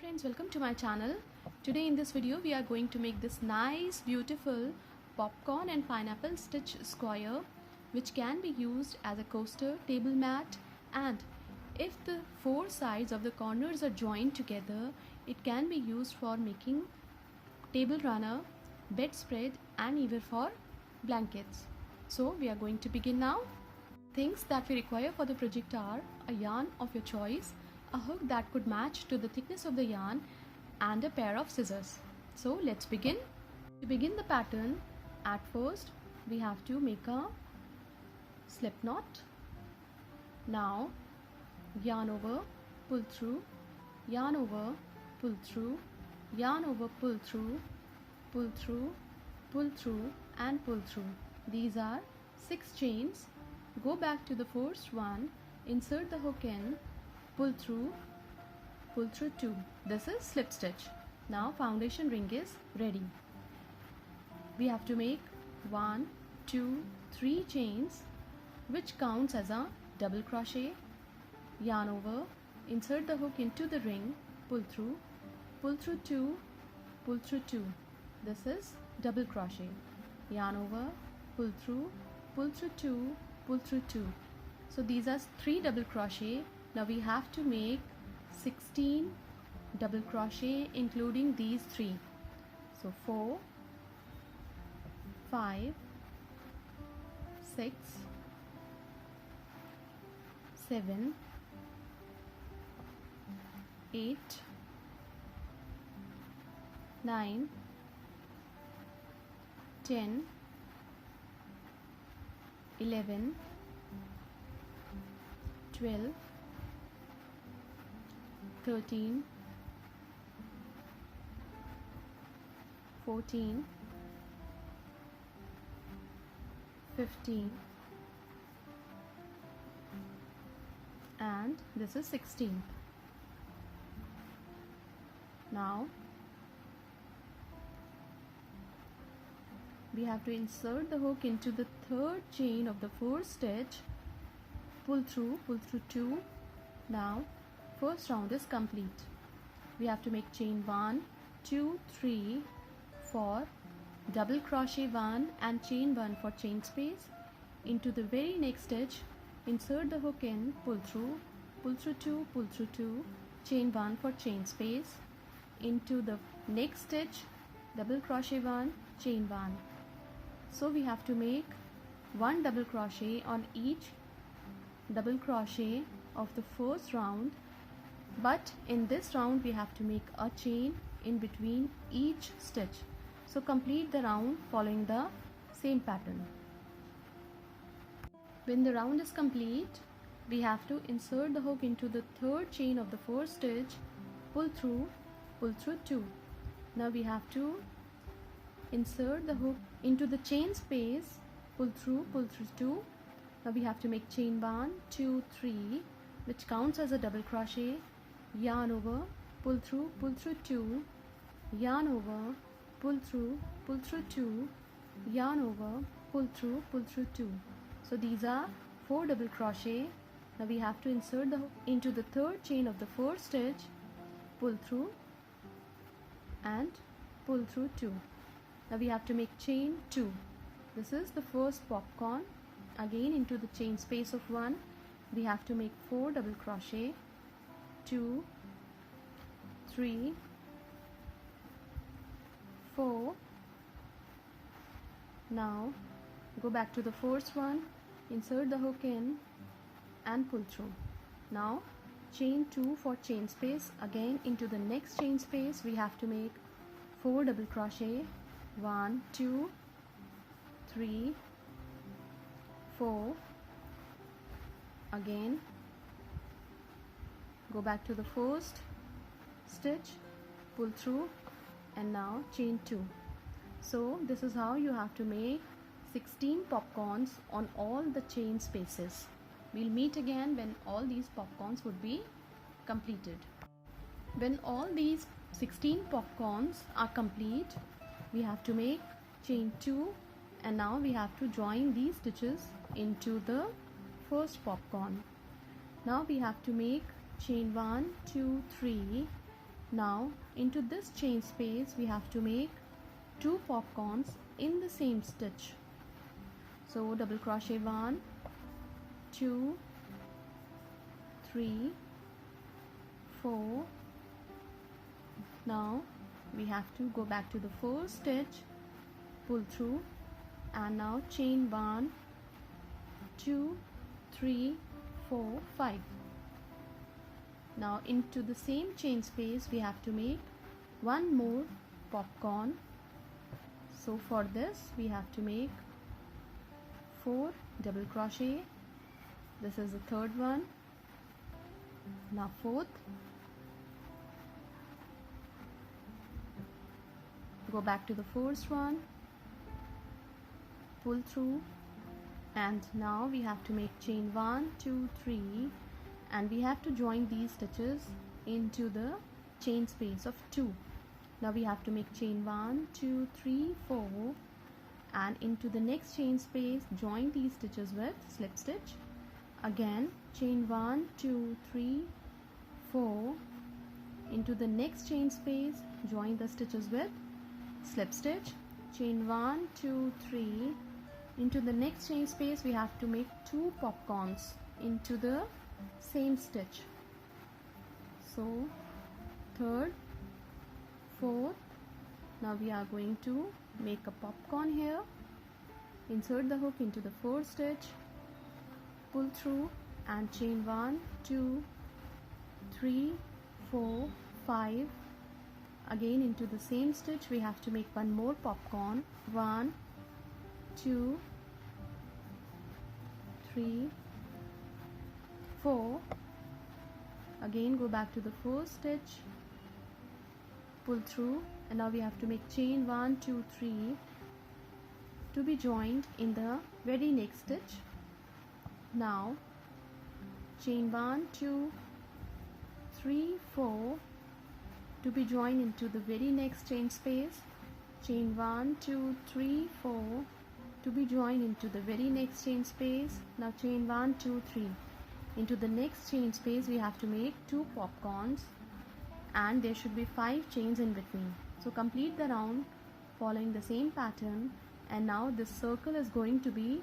friends, welcome to my channel. Today in this video we are going to make this nice beautiful popcorn and pineapple stitch square, which can be used as a coaster, table mat, and if the four sides of the corners are joined together, it can be used for making table runner, bedspread, and even for blankets. So we are going to begin now. Things that we require for the project are a yarn of your choice, a hook that could match to the thickness of the yarn, and a pair of scissors. So let's begin. To begin the pattern, at first we have to make a slip knot. Now yarn over, pull through, yarn over, pull through, yarn over, pull through, pull through, pull through, and pull through. These are 6 chains. Go back to the first one, insert the hook in, pull through 2. This is slip stitch. Now foundation ring is ready. We have to make 1, 2, 3 chains, which counts as a double crochet. Yarn over, insert the hook into the ring, pull through 2, pull through 2. This is double crochet. Yarn over, pull through 2, pull through 2. So these are 3 double crochet. Now we have to make 16 double crochet including these 3. So 4, 5, 6, 7, 8, 9, 10, 11, 12, 13, 14, 15, and this is 16. Now we have to insert the hook into the third chain of the first stitch, pull through 2. Now first round is complete. We have to make chain 1, 2, 3 for double crochet 1 and chain 1 for chain space. Into the very next stitch, insert the hook in, pull through 2, pull through 2, chain 1 for chain space. Into the next stitch, double crochet 1, chain 1. So we have to make 1 double crochet on each double crochet of the first round, but in this round we have to make a chain in between each stitch. So complete the round following the same pattern. When the round is complete, we have to insert the hook into the third chain of the first stitch, pull through 2. Now we have to insert the hook into the chain space, pull through 2. Now we have to make chain 1, 2, 3, which counts as a double crochet. Yarn over, pull through 2, yarn over, pull through 2, yarn over, pull through 2. So these are 4 double crochet. Now we have to insert the hook into the third chain of the first stitch, pull through and pull through 2. Now we have to make chain 2. This is the first popcorn. Again into the chain space of 1, we have to make 4 double crochet, 2, 3, 4. Now go back to the first one, insert the hook in and pull through. Now chain 2 for chain space. Again into the next chain space we have to make 4 double crochet, 1, 2, 3, 4. Again go back to the first stitch, pull through, and now chain 2. So this is how you have to make 16 popcorns on all the chain spaces. We'll meet again when all these popcorns would be completed. When all these 16 popcorns are complete, we have to make chain 2, and now we have to join these stitches into the first popcorn. Now we have to make chain 1, 2, 3 Now into this chain space we have to make 2 popcorns in the same stitch. So double crochet 1, 2, 3, 4. Now we have to go back to the first stitch, pull through, and now chain 1, 2, 3, 4, 5. Now into the same chain space we have to make one more popcorn. So for this we have to make 4 double crochet. This is the third one. Now fourth. Go back to the first one, pull through, and now we have to make chain 1, 2, 3, and we have to join these stitches into the chain space of 2. Now we have to make chain 1, 2, 3, 4, and into the next chain space join these stitches with slip stitch. Again chain 1, 2, 3, 4, into the next chain space join the stitches with slip stitch, chain 1, 2, 3, into the next chain space we have to make 2 popcorns into the same stitch. So third, fourth. Now we are going to make a popcorn here. Insert the hook into the fourth stitch, pull through, and chain 1, 2, 3, 4, 5. Again into the same stitch we have to make one more popcorn. 1, 2, 3, 4. Again go back to the first stitch, pull through, and now we have to make chain 1, 2, 3 to be joined in the very next stitch. Now chain 1, 2, 3, 4 to be joined into the very next chain space, chain 1, 2, 3, 4 to be joined into the very next chain space. Now chain 1, 2, 3, into the next chain space we have to make 2 popcorns, and there should be 5 chains in between. So complete the round following the same pattern, and now this circle is going to be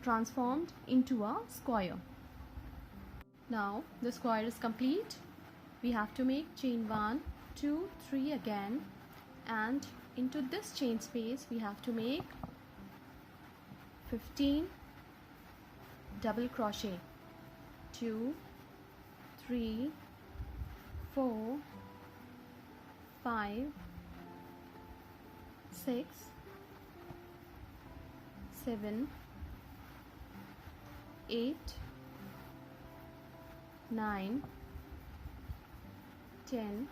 transformed into a square. Now the square is complete. We have to make chain 1, 2, 3 again, and into this chain space we have to make 15 double crochet. 2, 3, 4, 5, 6, 7, 8, 9, 10,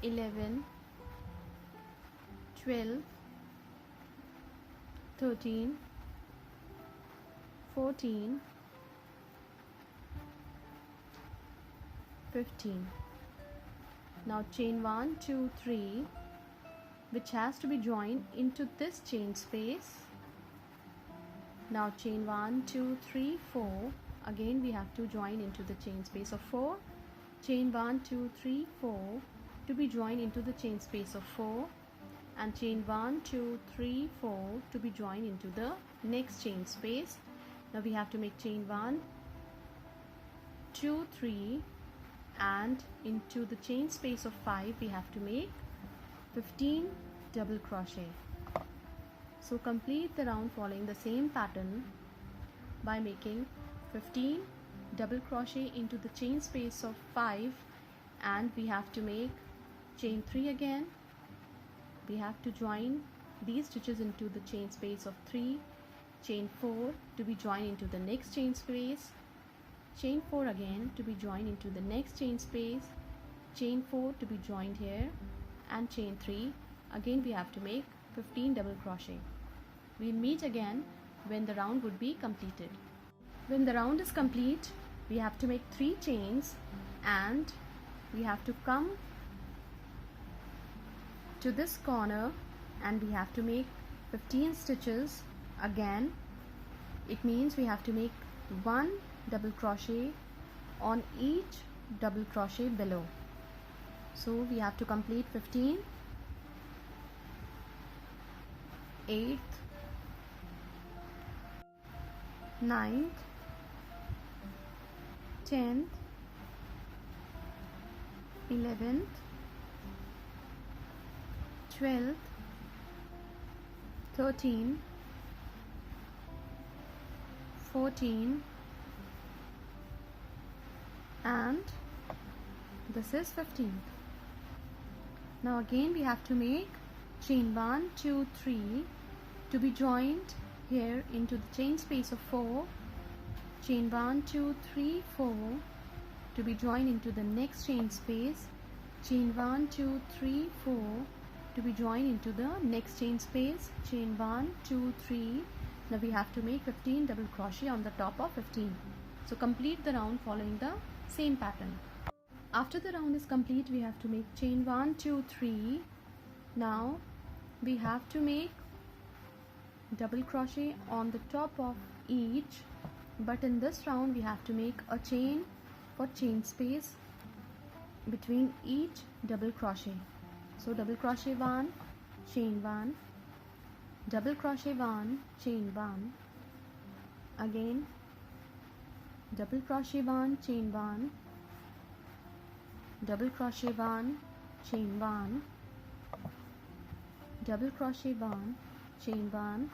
11, 12, 13, 14, 15. Now chain 1, 2, 3, which has to be joined into this chain space. Now chain 1, 2, 3, 4. Again we have to join into the chain space of 4. Chain 1, 2, 3, 4 to be joined into the chain space of 4, and chain 1, 2, 3, 4 to be joined into the next chain space. Now we have to make chain 1, 2, 3, and into the chain space of 5 we have to make 15 double crochet. So complete the round following the same pattern by making 15 double crochet into the chain space of 5, and we have to make chain 3 again. We have to join these stitches into the chain space of 3, chain 4 to be joined into the next chain space, chain 4 again to be joined into the next chain space, chain 4 to be joined here, and chain 3. Again we have to make 15 double crochet. We'll meet again when the round would be completed. When the round is complete, we have to make 3 chains, and we have to come to this corner and we have to make 15 stitches again. It means we have to make 1 double crochet on each double crochet below. So we have to complete 15, 8th, 9th, 10th, 11th, 12th, 13, 14, and this is 15th. Now again we have to make chain 1, 2, 3 to be joined here into the chain space of 4, chain 1, 2, 3, 4 to be joined into the next chain space, chain 1, 2, 3, 4 to be joined into the next chain space, chain 1, 2, 3. Now we have to make 15 double crochet on the top of 15. So complete the round following the same pattern. After the round is complete, we have to make chain 1, 2, 3. Now we have to make double crochet on the top of each, but in this round we have to make a chain for chain space between each double crochet. So double crochet 1, chain 1, double crochet 1, chain 1, again double crochet 1, chain 1, double crochet 1, chain 1, double crochet 1, chain 1,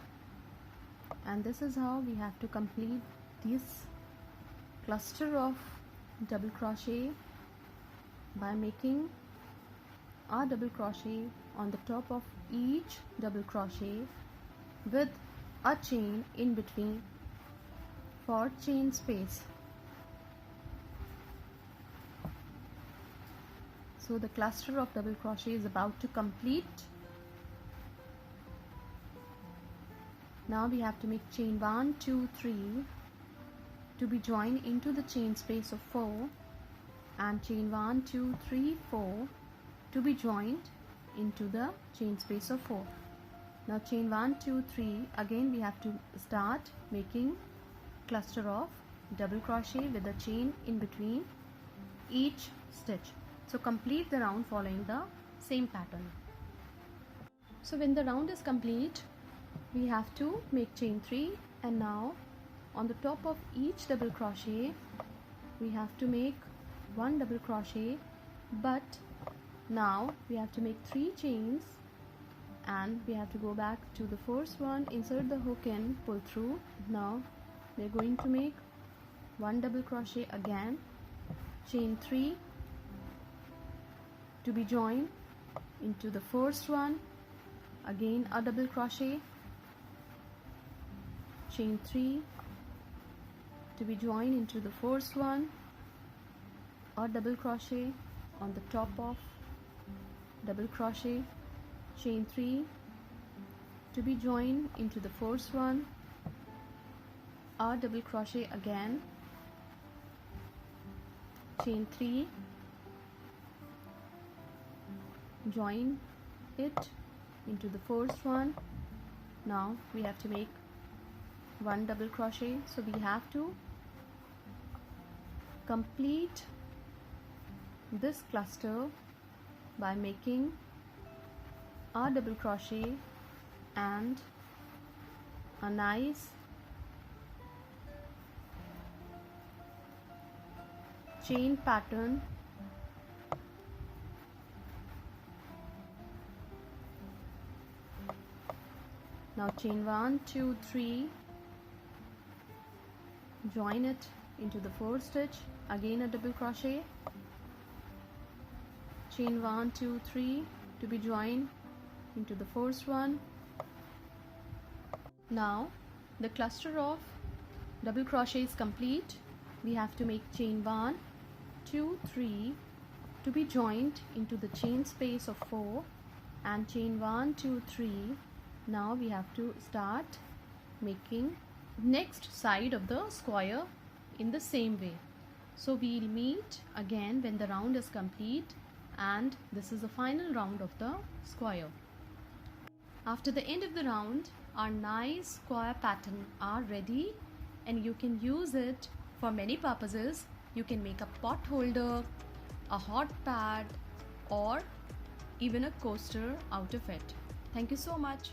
and this is how we have to complete this cluster of double crochet by making a double crochet on the top of each double crochet with a chain in between for chain space. So the cluster of double crochet is about to complete. Now we have to make chain 1, 2, 3 to be joined into the chain space of 4, and chain 1, 2, 3, 4 to be joined into the chain space of 4. Now chain 1, 2, 3, again we have to start making cluster of double crochet with a chain in between each stitch. So complete the round following the same pattern. So when the round is complete, we have to make chain 3, and now on the top of each double crochet we have to make one double crochet, but now we have to make 3 chains, and we have to go back to the first one, insert the hook in, pull through. Now we are going to make one double crochet again, chain 3 to be joined into the first one, again a double crochet, chain 3 to be joined into the first one, a double crochet on the top of double crochet, chain 3 to be joined into the first one, a double crochet again, chain 3, join it into the first one. Now we have to make one double crochet, so we have to complete this cluster by making a double crochet and a nice chain pattern. Now chain 1, 2, 3, join it into the fourth stitch, again a double crochet, chain 1, 2, 3 to be joined into the first one. Now the cluster of double crochet is complete. We have to make chain 1, 2, 3 to be joined into the chain space of 4, and chain 1, 2, 3. Now we have to start making next side of the square in the same way. So we'll meet again when the round is complete, and this is the final round of the square. After the end of the round, our nice square pattern are ready, and you can use it for many purposes. You can make a pot holder, a hot pad, or even a coaster out of it. Thank you so much.